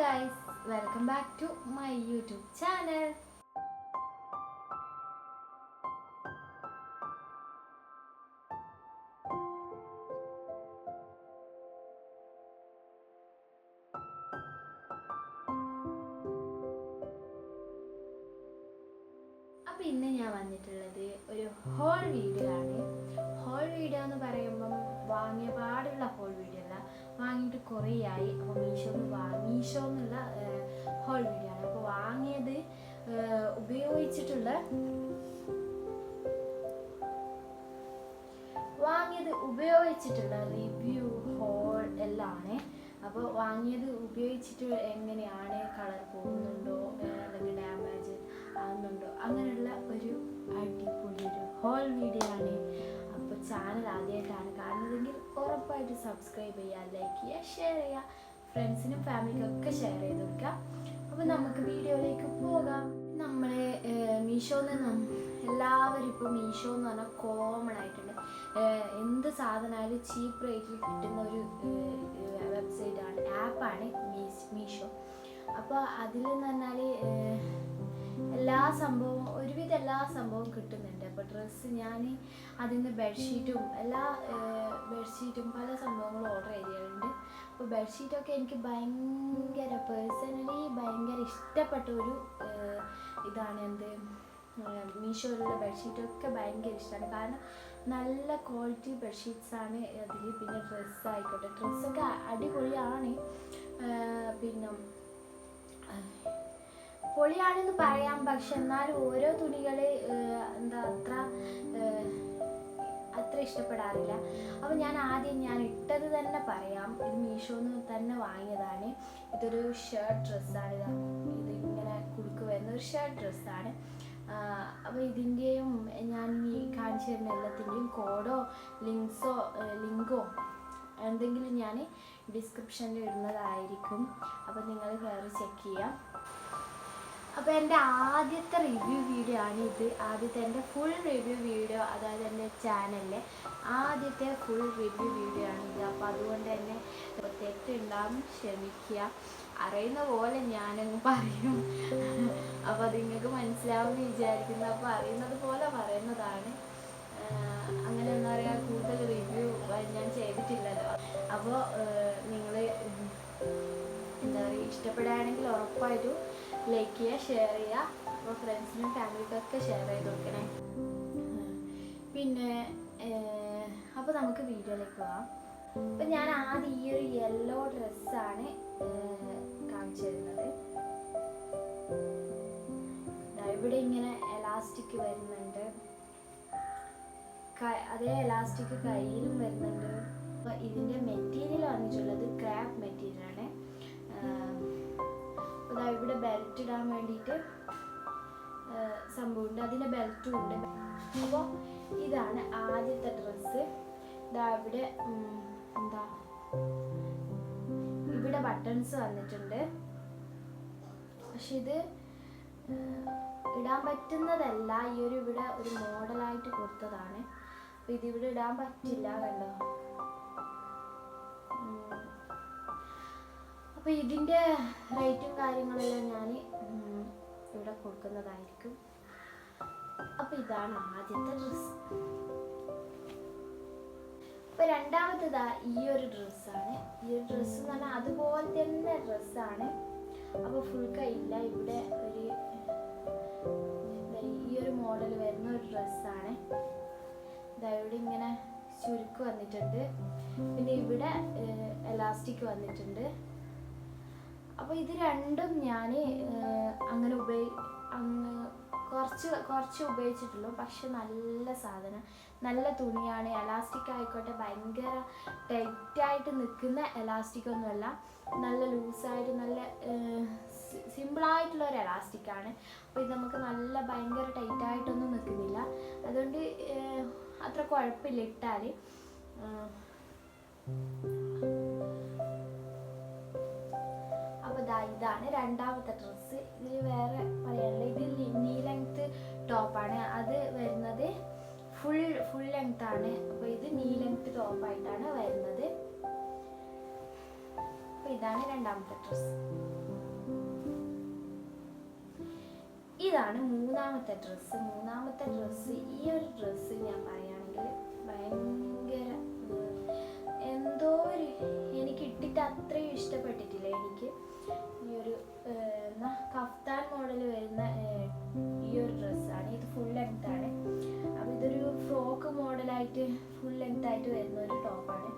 guys, welcome back to my YouTube channel. അപ്പോൾ ഇന്ന് ഞാൻ വന്നിട്ടുള്ളത് ഒരു ഹോൾ വീഡിയോ ആണ്. ഹോൾ വീഡിയോ എന്ന് പറയുമ്പം വാങ്ങിയ പാടുള്ള ഹോൾ വീഡിയോ അല്ല, വാങ്ങിയിട്ട് കുറേ ആയി. അപ്പോൾ മീഷോ എന്നുള്ള ഹോൾ വീഡിയോ ആണ്. അപ്പോൾ വാങ്ങിയത് ഉപയോഗിച്ചിട്ടുള്ള റിവ്യൂ ഹോൾ എല്ലാം ആണ്. അപ്പോൾ വാങ്ങിയത് ഉപയോഗിച്ചിട്ട് എങ്ങനെയാണ്, കളർ പോകുന്നുണ്ടോ അല്ലെങ്കിൽ ഡാമേജ് ആകുന്നുണ്ടോ, അങ്ങനെയുള്ള ഒരു അടിപൊളി ഒരു ഹോൾ വീഡിയോ ആണ്. അപ്പോൾ ചാനൽ ആദ്യമായിട്ടാണ് കാണുന്നതെങ്കിൽ ഉറപ്പായിട്ട് സബ്സ്ക്രൈബ് ചെയ്യുക, ലൈക്ക് ചെയ്യുക, ഷെയർ ചെയ്യുക, ഫ്രണ്ട്സിനും ഫാമിലിക്കൊക്കെ ഷെയർ ചെയ്ത് കൊടുക്കുക. അപ്പോൾ നമുക്ക് വീഡിയോയിലേക്ക് പോകാം. നമ്മൾ മീഷോന്ന് എല്ലാവരും ഇപ്പോൾ മീഷോ എന്ന് പറഞ്ഞാൽ കോമൺ ആയിട്ടുണ്ട്. എന്ത് സാധനമായാലും ചീപ്പ് റേറ്റിൽ കിട്ടുന്ന ഒരു വെബ്സൈറ്റാണ്, ആപ്പാണ് മീഷോ. അപ്പോൾ അതിലെന്ന് പറഞ്ഞാൽ ഒരുവിധം എല്ലാ സംഭവവും കിട്ടുന്നുണ്ട്. അപ്പോൾ ഡ്രസ്സ് ഞാൻ അതിൻ്റെ ബെഡ്ഷീറ്റും പല സംഭവങ്ങളും ഓർഡർ ചെയ്തിട്ടുണ്ട്. അപ്പോൾ ബെഡ്ഷീറ്റൊക്കെ എനിക്ക് പേഴ്സണലി ഭയങ്കര ഇഷ്ടപ്പെട്ട ഒരു ഇതാണ്. മീഷോയിലുള്ള ബെഡ്ഷീറ്റൊക്കെ ഭയങ്കര ഇഷ്ടമാണ്. കാരണം നല്ല ക്വാളിറ്റി ബെഡ്ഷീറ്റ്സാണ് അതിൽ. പിന്നെ ഡ്രസ്സായിക്കോട്ടെ, ഡ്രസ്സൊക്കെ അടിപൊളിയാണ്. പിന്നെ പൊളിയാണെന്ന് പറയാം, പക്ഷെ എന്നാലും ഓരോ തുണികൾ അത്ര ഇഷ്ടപ്പെടാറില്ല. അപ്പോൾ ഞാൻ ഇട്ടത് തന്നെ പറയാം. ഇത് മീഷോന്ന് തന്നെ വാങ്ങിയതാണ്. ഇതൊരു ഷർട്ട് ഡ്രസ്സാണ്. ഇത് ഇങ്ങനെ കുടുക്ക് വരുന്ന ഒരു ഷർട്ട് ഡ്രസ്സാണ്. അപ്പോൾ ഇതിൻ്റെയും ഞാൻ ഈ കാണിച്ചു തരുന്ന എല്ലാത്തിൻ്റെയും കോഡോ ലിങ്കോ എന്തെങ്കിലും ഞാൻ ഡിസ്ക്രിപ്ഷനിൽ ഇടുന്നതായിരിക്കും. അപ്പോൾ നിങ്ങൾ കയറി ചെക്ക് ചെയ്യാം. അപ്പോൾ എൻ്റെ ആദ്യത്തെ റിവ്യൂ വീഡിയോ ആണ് ഇത്. എൻ്റെ ഫുൾ റിവ്യൂ വീഡിയോ, അതായത് എൻ്റെ ചാനലിലെ ആദ്യത്തെ ഫുൾ റിവ്യൂ വീഡിയോ ആണ് ഇത്. അപ്പോൾ അതുകൊണ്ട് തന്നെ തെറ്റുണ്ടാകും, ക്ഷമിക്കുക. അറിയുന്ന പോലെ ഞാനങ്ങ് പറയും. അപ്പോൾ അത് നിങ്ങൾക്ക് മനസ്സിലാവുമെന്ന് വിചാരിക്കുന്നു. അപ്പോൾ അറിയുന്നത് പോലെ പറയുന്നതാണ്. അങ്ങനെ എന്താ പറയുക, കൂടുതൽ റിവ്യൂ ഞാൻ ചെയ്തിട്ടില്ലല്ലോ. അപ്പോൾ നിങ്ങൾ എന്താ പറയുക, ഇഷ്ടപ്പെടുകയാണെങ്കിൽ ഉറപ്പായിട്ടും ലൈക്ക് ചെയ്യുക, ഷെയർ ചെയ്യുക. അപ്പോൾ ഫ്രണ്ട്സിനും ഫാമിലിക്കൊക്കെ ഷെയർ ചെയ്ത് കൊടുക്കണേ. പിന്നെ അപ്പോൾ നമുക്ക് വീഡിയോയിലേക്ക് പോകാം. അപ്പം ഞാൻ ആദ്യം ഈ ഒരു യെല്ലോ ഡ്രസ്സാണ് കാണിച്ചു തരുന്നത്. ഇവിടെ ഇങ്ങനെ എലാസ്റ്റിക് വരുന്നുണ്ട്, അതേ എലാസ്റ്റിക് കയ്യിലും വരുന്നുണ്ട്. അപ്പോൾ ഇതിൻ്റെ മെറ്റീരിയൽ വന്നിട്ടുള്ളത് ക്രാപ്പ് മെറ്റീരിയലാണ്. അപ്പോൾ ഇവിടെ ബെൽറ്റ് ഇടാൻ വേണ്ടിയിട്ട് സംഭവമുണ്ട്, അതിൻ്റെ ബെൽറ്റും ഉണ്ട്. അപ്പോൾ ഇതാണ് ആദ്യത്തെ ഡ്രസ്സ്. ഇവിടെ ബട്ടൺസ് വന്നിട്ടുണ്ട്, പക്ഷെ ഇത് ഇടാൻ പറ്റുന്നതല്ല. ഇവിടെ ഒരു മോഡലായിട്ട് കൊടുത്തതാണ്. അപ്പോൾ ഇതിവിടെ ഇടാൻ പറ്റില്ല, കണ്ടോ. അപ്പോൾ ഇതിൻ്റെ റേറ്റും കാര്യങ്ങളെല്ലാം ഞാൻ ഇവിടെ കൊടുക്കുന്നതായിരിക്കും. അപ്പോൾ ഇതാണ് ആദ്യത്തെ ഡ്രസ്സ്. അപ്പോൾ രണ്ടാമത്തേതാ ഈ ഒരു ഡ്രസ്സാണ്. ഈ ഒരു ഡ്രസ്സ് എന്ന് പറഞ്ഞാൽ അതുപോലെ തന്നെ ഡ്രസ്സാണ്. അപ്പോൾ ഫുൾ കൈയില്ല, ഇവിടെ ഈ ഒരു മോഡൽ വരുന്ന ഒരു ഡ്രസ്സാണ്. ഇവിടെ ഇങ്ങനെ ചുരുക്ക് വന്നിട്ടുണ്ട്, പിന്നെ ഇവിടെ എലാസ്റ്റിക് വന്നിട്ടുണ്ട്. അപ്പോൾ ഇത് രണ്ടും ഞാൻ അങ്ങനെ കുറച്ച് ഉപയോഗിച്ചിട്ടുള്ളൂ. പക്ഷെ നല്ല സാധനം, നല്ല തുണിയാണ്. എലാസ്റ്റിക് ആയിക്കോട്ടെ, ഭയങ്കര ടൈറ്റായിട്ട് നിൽക്കുന്ന എലാസ്റ്റിക് ഒന്നുമല്ല, നല്ല ലൂസായിട്ട് നല്ല സിമ്പിളായിട്ടുള്ള ഒരു എലാസ്റ്റിക്കാണ്. അപ്പോൾ ഇത് നമുക്ക് നല്ല ഭയങ്കര ടൈറ്റായിട്ടൊന്നും നിൽക്കുന്നില്ല, അതുകൊണ്ട് അത്ര കുഴപ്പമില്ല ഇട്ടാൽ. അപ്പോൾ ഇതാണ് രണ്ടാമത്തെ ഡ്രസ്സ്. ഇതിൽ വേറെ പറയാനില്ല. ഇത് നീ ലെങ്ത് ടോപ്പാണ്. അത് വരുന്നത് ഫുൾ ലെങ്ത് ആണ്. അപ്പോൾ ഇത് നീ ലെങ്ത് ടോപ്പായിട്ടാണ് വരുന്നത്. അപ്പോൾ ഇതാണ് രണ്ടാമത്തെ ഡ്രസ്സ്. ഇതാണ് മൂന്നാമത്തെ ഡ്രസ്സ്. ഈ ഒരു ഡ്രസ്സ് ഞാൻ പറയുകയാണെങ്കിൽ ഭയങ്കര എന്തോ ഒരു എനിക്ക് ഇട്ടിട്ട് അത്രയും ഇഷ്ടപ്പെട്ടിട്ടില്ല. എനിക്ക് ഈ ഒരു കഫ്താൻ മോഡൽ വരുന്ന ഈ ഒരു ഡ്രസ്സാണ്. ഇത് ഫുൾ ലെങ്ത് ആണ്. അപ്പോൾ ഇതൊരു ഫ്രോക്ക് മോഡലായിട്ട് ഫുൾ ലെങ്ത് ആയിട്ട് വരുന്ന ഒരു ടോപ്പാണ്.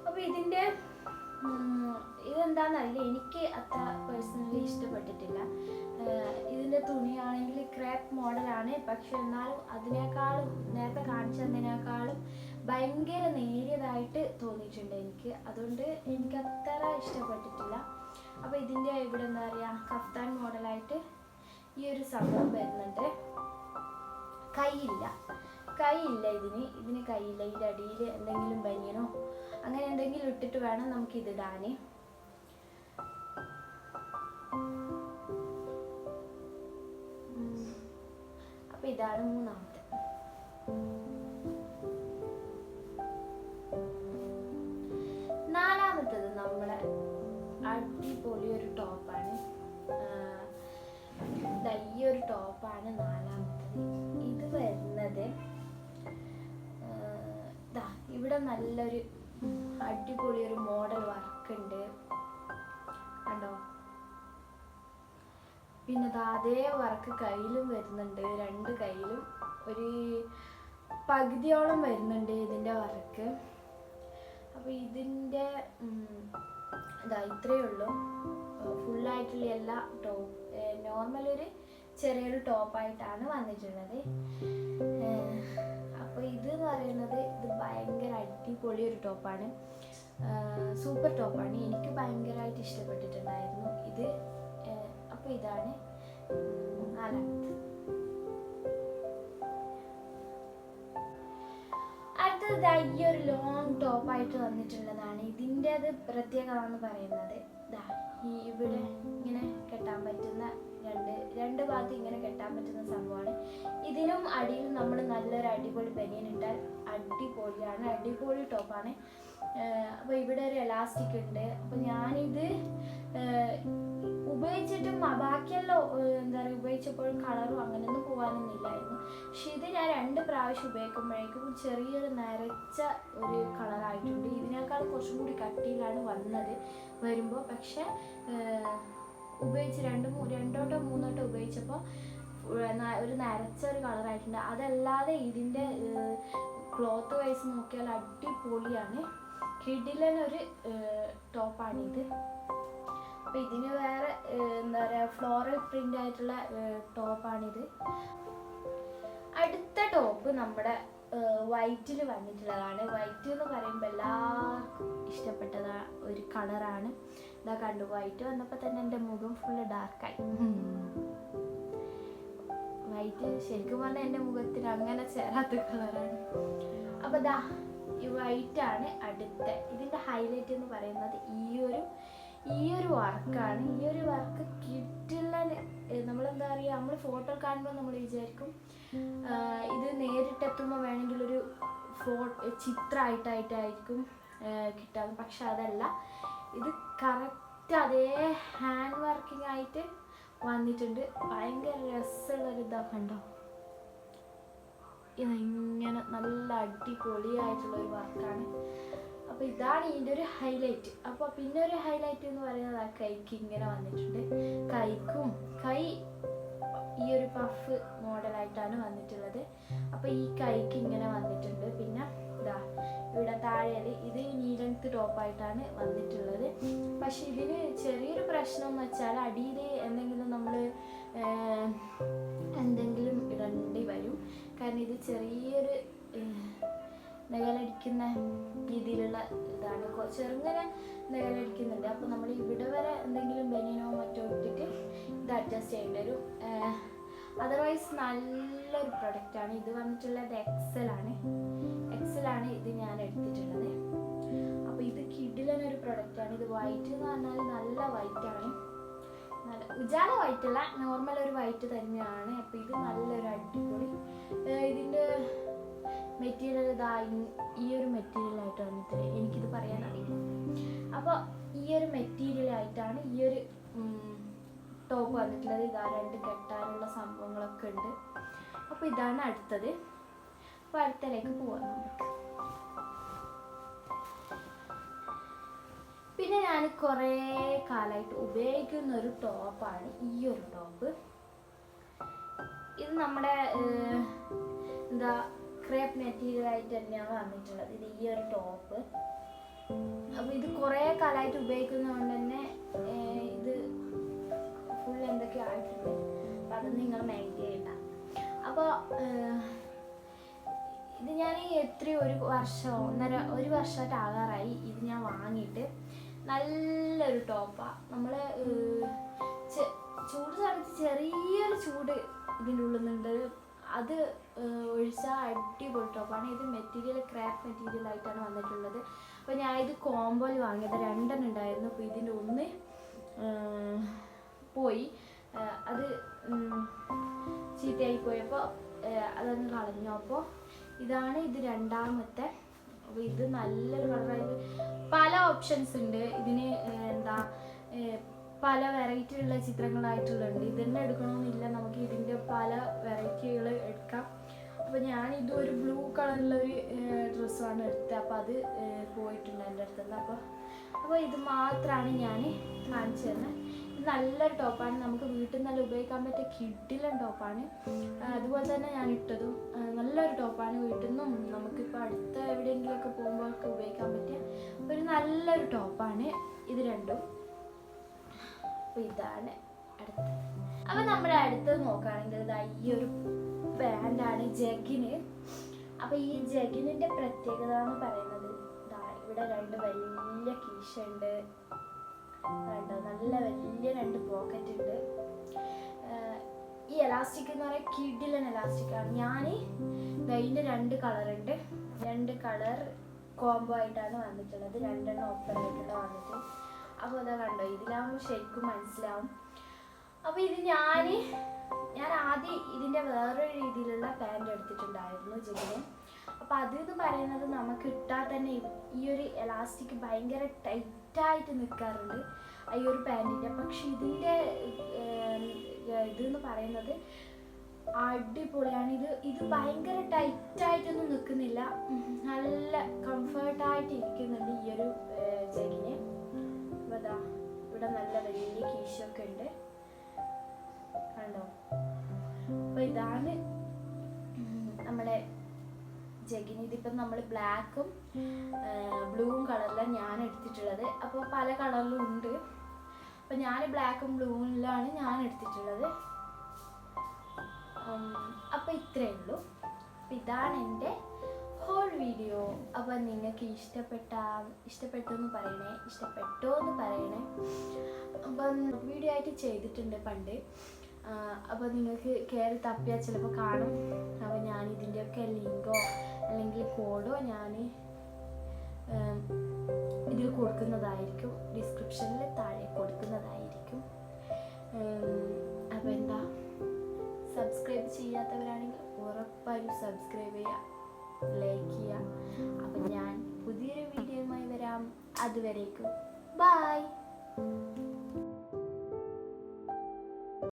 അപ്പോൾ ഇതിൻ്റെ ഇതെന്താണെന്നറിയില്ല, എനിക്ക് അത്ര പേഴ്സണലി ഇഷ്ടപ്പെട്ടിട്ടില്ല. ഇതിൻ്റെ തുണിയാണെങ്കിൽ ക്രേപ്പ് മോഡലാണ്, പക്ഷെ എന്നാലും അതിനേക്കാളും നേരത്തെ കാണിച്ചതിനേക്കാളും ഭയങ്കര നേരിയതായിട്ട് തോന്നിയിട്ടുണ്ട് എനിക്ക്. അതുകൊണ്ട് എനിക്ക് അത്ര ഇഷ്ടപ്പെട്ടിട്ടില്ല. അപ്പോൾ ഇതിൻ്റെ ഇവിടെ എന്താ പറയുക, കഫ്താൻ മോഡലായിട്ട് ഈ ഒരു സംഭവം വരുന്നുണ്ട്. കൈയില്ല ഇതിന് കൈയില്ല. ഇതിൻ്റെ അടിയിൽ എന്തെങ്കിലും ബനിയനോ അങ്ങനെ എന്തെങ്കിലും ഇട്ടിട്ട് വേണം നമുക്ക് ഇതിടാൻ. അപ്പോൾ ഇതാണ് മൂന്നാമത്തെ. നാലാമത്തത് നമ്മുടെ അടിപൊളി ഒരു ടോപ്പാണ്. ഈ ഒരു ടോപ്പാണ് നാലാമത്തത്. ഇത് വരുന്നത് ഇവിടെ നല്ലൊരു അടിപൊളി ഒരു മോഡൽ വർക്ക് ഉണ്ട് കണ്ടോ. പിന്നെ അതേ വർക്ക് കയ്യിലും വരുന്നുണ്ട്. രണ്ട് കയ്യിലും ഒരു പകുതിയോളം വരുന്നുണ്ട് ഇതിൻ്റെ വർക്ക്. അപ്പോൾ ഇതിൻ്റെ ഇത്രയേ ഉള്ളൂ. ഫുള്ളായിട്ടുള്ള എല്ലാ നോർമൽ ഒരു ചെറിയൊരു ടോപ്പായിട്ടാണ് വന്നിട്ടുള്ളത്. അപ്പോൾ ഇത് എന്ന് പറയുന്നത് ഇത് ഭയങ്കര അടിപൊളി ഒരു ടോപ്പാണ്. സൂപ്പർ ടോപ്പാണ്. എനിക്ക് ഭയങ്കരമായിട്ട് ഇഷ്ടപ്പെട്ടിട്ടുണ്ടായിരുന്നു ഇത്. അപ്പോൾ ഇതാണ് നാലാമത്. അടുത്തത് ഈ ഒരു ലോങ് ടോപ്പായിട്ട് വന്നിട്ടുള്ളതാണ്. ഇതിൻ്റെ അത് പ്രത്യേകത എന്ന് പറയുന്നത് ഇവിടെ ഇങ്ങനെ കെട്ടാൻ പറ്റുന്ന രണ്ട് ഭാഗത്ത് ഇങ്ങനെ കെട്ടാൻ പറ്റുന്ന സംഭവമാണ്. ഇതിനും അടിയിലും നമ്മൾ നല്ലൊരു അടിപൊളി ബനിയൻ ഇട്ടാൽ അടിപൊളിയാണ്. അടിപൊളി ടോപ്പാണ്. അപ്പോൾ ഇവിടെ ഒരു എലാസ്റ്റിക് ഉണ്ട്. അപ്പോൾ ഞാനിത് ഉപയോഗിച്ചിട്ടും ബാക്കിയെല്ലാം എന്താ പറയുക ഉപയോഗിച്ചപ്പോഴും കളറും അങ്ങനെയൊന്നും പോകാനൊന്നുമില്ലായിരുന്നു. പക്ഷെ ഇത് ഞാൻ 2 പ്രാവശ്യം ഉപയോഗിക്കുമ്പോഴേക്കും ചെറിയൊരു നരച്ച ഒരു കളറായിട്ടുണ്ട്. ഇതിനേക്കാൾ കുറച്ചും കൂടി കട്ടിയിലാണ് വരുമ്പോൾ. പക്ഷെ ഉപയോഗിച്ച് 2 3 ഉപയോഗിച്ചപ്പോൾ ഒരു നരച്ച ഒരു കളറായിട്ടുണ്ട്. അതല്ലാതെ ഇതിൻ്റെ ക്ലോത്ത് വൈസ് നോക്കിയാൽ അടിപൊളിയാണ്. കിടിലനൊരു ടോപ്പാണിത്. അപ്പോൾ ഇതിന് വേറെ എന്താ പറയുക ഫ്ലോറൽ പ്രിൻ്റ് ആയിട്ടുള്ള ടോപ്പാണിത്. അടുത്ത ടോപ്പ് നമ്മുടെ വൈറ്റിൽ വന്നിട്ടുള്ളതാണ്. വൈറ്റ് എന്ന് പറയുമ്പോൾ എല്ലാവർക്കും ഇഷ്ടപ്പെട്ട ഒരു കളറാണ്. ഇതാ കണ്ടു, വൈറ്റ് വന്നപ്പോൾ തന്നെ എൻ്റെ മുഖം ഫുള്ള് ഡാർക്കായി. വൈറ്റ് ശരിക്കും പറഞ്ഞാൽ എൻ്റെ മുഖത്തിന് അങ്ങനെ ചേരാത്ത കളറാണ്. അപ്പോൾ ഈ വൈറ്റാണ് അടുത്ത. ഇതിൻ്റെ ഹൈലൈറ്റ് എന്ന് പറയുന്നത് ഈ ഒരു വർക്കാണ്. ഈ ഒരു വർക്ക് കിട്ടില്ല. നമ്മളെന്താ പറയുക, നമ്മൾ ഫോട്ടോ കാണുമ്പോൾ നമ്മൾ വിചാരിക്കും ഇത് നേരിട്ടെത്തുമ്പോൾ വേണമെങ്കിൽ ഒരു ചിത്രമായിട്ടായിരിക്കും കിട്ടാൻ. പക്ഷെ അതല്ല, ഇത് കറക്റ്റ് അതേ ഹാൻഡ് വർക്കിംഗ് ആയിട്ട് വന്നിട്ടുണ്ട്. ഭയങ്കര രസമുള്ളൊരു ഇതൊക്കെ ഉണ്ടോ. ഇതിങ്ങനെ നല്ല അടിപൊളിയായിട്ടുള്ളൊരു വർക്കാണ്. അപ്പോൾ ഇതാണ് ഇതിൻ്റെ ഒരു ഹൈലൈറ്റ്. അപ്പോൾ പിന്നെ ഒരു ഹൈലൈറ്റ് എന്ന് പറയുന്നത് ആ കൈക്ക് ഇങ്ങനെ വന്നിട്ടുണ്ട്. കൈ ഈ ഒരു പഫ് മോഡലായിട്ടാണ് വന്നിട്ടുള്ളത്. അപ്പോൾ ഈ കൈക്ക് ഇങ്ങനെ വന്നിട്ടുണ്ട്. പിന്നെ ഇവിടെ താഴെ ഇത് നീ ലെങ്ത് ടോപ്പായിട്ടാണ് വന്നിട്ടുള്ളത്. പക്ഷെ ഇതിന് ചെറിയൊരു പ്രശ്നം എന്ന് വെച്ചാൽ അടിയിൽ എന്തെങ്കിലും ഇടേണ്ടി വരും. കാരണം ഇത് ചെറിയൊരു നിഴലടിക്കുന്ന രീതിയിലുള്ള ഇതാണ്. ചെറുങ്ങനെ നിഴലടിക്കുന്നുണ്ട്. അപ്പോൾ നമ്മൾ ഇവിടെ വരെ എന്തെങ്കിലും ബനിയനോ മറ്റോ ഇട്ടിട്ട് ഇത് അഡ്ജസ്റ്റ് ചെയ്യേണ്ടി വരും. അതർവൈസ് നല്ലൊരു പ്രൊഡക്റ്റാണ്. ഇത് വന്നിട്ടുള്ളത് എക്സലാണ് ഇത് ഞാൻ എടുത്തിട്ടുള്ളത്. അപ്പോൾ ഇത് കിഡിലനൊരു പ്രൊഡക്റ്റാണ്. ഇത് വൈറ്റ് എന്ന് പറഞ്ഞാൽ നല്ല വൈറ്റാണ്. നല്ല ഉജാല വൈറ്റ് അല്ല, നോർമൽ ഒരു വൈറ്റ് തന്നെയാണ്. അപ്പോൾ ഇത് നല്ലൊരു അടിപൊളി. ഇതിൻ്റെ മെറ്റീരിയൽ ഈ ഒരു മെറ്റീരിയലായിട്ട് വന്നിട്ട് എനിക്കിത് പറയാൻ അറിയില്ല. അപ്പോൾ ഈ ഒരു മെറ്റീരിയലായിട്ടാണ് ഈ ഒരു ടോപ്പ് വന്നിട്ടുള്ളത്. ഇതാ 2 കെട്ടാനുള്ള സംഭവങ്ങളൊക്കെ ഉണ്ട്. അപ്പോൾ ഇതാണ് അടുത്തത്. അപ്പോൾ അടുത്തതിലേക്ക് പോവാം നമുക്ക്. പിന്നെ ഞാൻ കുറേ കാലമായിട്ട് ഉപയോഗിക്കുന്ന ഒരു ടോപ്പാണ് ഈ ഒരു ടോപ്പ്. ഇത് നമ്മുടെ എന്താ ക്രേപ്പ് മെറ്റീരിയൽ ആയിട്ട് തന്നെയാണ് വന്നിട്ടുള്ളത്. ഇത് ഈ ഒരു ടോപ്പ്. അപ്പോൾ ഇത് കുറേ കാലമായിട്ട് ഉപയോഗിക്കുന്നതുകൊണ്ട് തന്നെ ഇത് ഫുൾ എന്തൊക്കെ ആയിട്ടുണ്ട്. അപ്പോൾ അത് നിങ്ങൾ മൈൻഡ് ചെയ്യണ്ട. അപ്പോൾ ഇത് ഞാൻ എത്രയോ ഒരു വർഷമായിട്ട് ആകാറായി ഇത് ഞാൻ വാങ്ങിയിട്ട്. നല്ലൊരു ടോപ്പാണ്. നമ്മൾ ചൂട് സമയത്ത് ചെറിയൊരു ചൂട് ഇതിൻ്റെ ഉള്ളിൽ നിന്നുണ്ട്. അത് ഒഴിച്ചാൽ അടിപൊളി ടോപ്പാണ്. ഇത് മെറ്റീരിയൽ ക്രാപ്പ് മെറ്റീരിയൽ ആയിട്ടാണ് വന്നിട്ടുള്ളത്. അപ്പോൾ ഞാൻ ഇത് കോംബോയിൽ വാങ്ങിയത് 2 എണ്ണം ഉണ്ടായിരുന്നു. അപ്പോൾ ഇതിൻ്റെ ഒന്ന് പോയി, അത് ചീത്തയായി പോയപ്പോൾ അതൊന്ന് കളഞ്ഞു. അപ്പോൾ ഇതാണ് ഇത് രണ്ടാമത്തെ. അപ്പോൾ ഇത് നല്ലൊരു കളറായത്. പല ഓപ്ഷൻസ് ഉണ്ട് ഇതിന്. എന്താ പല വെറൈറ്റി ഉള്ള ചിത്രങ്ങളായിട്ടുള്ളുണ്ട്. ഇതന്നെ എടുക്കണമെന്നില്ല, നമുക്ക് ഇതിൻ്റെ പല വെറൈറ്റികൾ എടുക്കാം. അപ്പോൾ ഞാൻ ഇതൊരു ബ്ലൂ കളറിലൊരു ഡ്രസ്സാണ് എടുത്തത്. അപ്പോൾ അത് പോയിട്ടുണ്ട് എൻ്റെ അടുത്തുനിന്ന്. അപ്പോൾ ഇത് മാത്രമാണ് ഞാൻ കാണിച്ചു തരുന്നത്. ഇത് നല്ലൊരു ടോപ്പാണ്. നമുക്ക് വീട്ടിൽ നല്ല ഉപയോഗിക്കാൻ പറ്റിയ കിഡിലൻ ടോപ്പാണ്. അതുപോലെ തന്നെ ഞാൻ ഇട്ടതും നല്ലൊരു ടോപ്പാണ്. വീട്ടിൽ നിന്നും നമുക്കിപ്പോൾ അടുത്ത എവിടെയെങ്കിലുമൊക്കെ പോകുമ്പോഴൊക്കെ ഉപയോഗിക്കാൻ പറ്റിയ ഒരു നല്ലൊരു ടോപ്പാണ് ഇത് രണ്ടും. അപ്പോൾ ഇതാണ് അടുത്തത്. അപ്പോൾ നമ്മുടെ അടുത്തത് നോക്കുകയാണെങ്കിൽ ഇതാ ഈ ഒരു പാൻ്റാണ്, ജഗിന്. അപ്പോൾ ഈ ജഗിനിൻ്റെ പ്രത്യേകത എന്ന് പറയുന്നത് ഇതാ ഇവിടെ 2 വലിയ കീശുണ്ട്. കണ്ടോ, നല്ല വലിയ 2 പോക്കറ്റ് ഉണ്ട്. ഈ എലാസ്റ്റിക് എന്ന് പറയുന്നത് കിഡിലൻ എലാസ്റ്റിക്കാണ്. ഞാൻ ഇതിൻ്റെ 2 കളറുണ്ട്. 2 കളർ കോംബോ ആയിട്ടാണ് വന്നിട്ടുള്ളത്. 2 എണ്ണം ഓപ്പണായിട്ടാണ് വന്നിട്ട്. അപ്പോൾ അതാ കണ്ടോ, ഇതിലാവുമ്പോൾ ശരിക്കും മനസ്സിലാവും. അപ്പോൾ ഇത് ഞാൻ ആദ്യം ഇതിൻ്റെ വേറൊരു രീതിയിലുള്ള പാൻറ് എടുത്തിട്ടുണ്ടായിരുന്നു ജഗിന്. അപ്പോൾ അതെന്ന് പറയുന്നത് നമുക്ക് ഇട്ടാൽ തന്നെ ഈ ഒരു എലാസ്റ്റിക് ഭയങ്കര ടൈറ്റായിട്ട് നിൽക്കാറുണ്ട് ഈ ഒരു പാൻറ്റിൻ്റെ. പക്ഷെ ഇതിൻ്റെ ഇതെന്ന് പറയുന്നത് അടിപൊളിയാണ്. ഇത് ഭയങ്കര ടൈറ്റായിട്ടൊന്നും നിൽക്കുന്നില്ല, നല്ല കംഫർട്ടായിട്ട് ഇരിക്കുന്നുണ്ട് ഈ ഒരു ജഗിന്. അപ്പോൾ അതാ ഇവിടെ നല്ല വലിയ കീശൊക്കെ ഉണ്ട്, കണ്ടോ. അപ്പോൾ ഇതാണ് നമ്മുടെ ജഗിന്. ഇതിപ്പം നമ്മൾ ബ്ലാക്കും ബ്ലൂവും കളറിലാണ് ഞാൻ എടുത്തിട്ടുള്ളത്. അപ്പോൾ പല കളറിലും ഉണ്ട്. അപ്പോൾ ഞാൻ ബ്ലാക്കും ബ്ലൂവിലാണ് ഞാൻ എടുത്തിട്ടുള്ളത്. അപ്പോൾ ഇത്രയേ ഉള്ളൂ. അപ്പോൾ ഇതാണ് എൻ്റെ ഹോൾ വീഡിയോ. അപ്പോൾ നിങ്ങൾക്ക് ഇഷ്ടപ്പെട്ടോ എന്ന് പറയണേ. അപ്പം വീഡിയോ ആയിട്ട് ചെയ്തിട്ടുണ്ട് പണ്ട്. അപ്പോൾ നിങ്ങൾക്ക് കയറി തപ്പിയാൽ ചിലപ്പോൾ കാണും. അപ്പോൾ ഞാൻ ഇതിൻ്റെയൊക്കെ ലിങ്കോ അല്ലെങ്കിൽ കോഡോ ഞാൻ ഇതിൽ കൊടുക്കുന്നതായിരിക്കും, ഡിസ്ക്രിപ്ഷനിൽ താഴെ കൊടുക്കുന്നതായിരിക്കും. അപ്പോൾ എന്താ, സബ്സ്ക്രൈബ് ചെയ്യാത്തവരാണെങ്കിൽ ഉറപ്പായും സബ്സ്ക്രൈബ് ചെയ്യുക, ലൈക്ക് ചെയ്യുക. അപ്പം ഞാൻ പുതിയൊരു വീഡിയോയുമായി വരാം. അതുവരേക്കും ബൈ.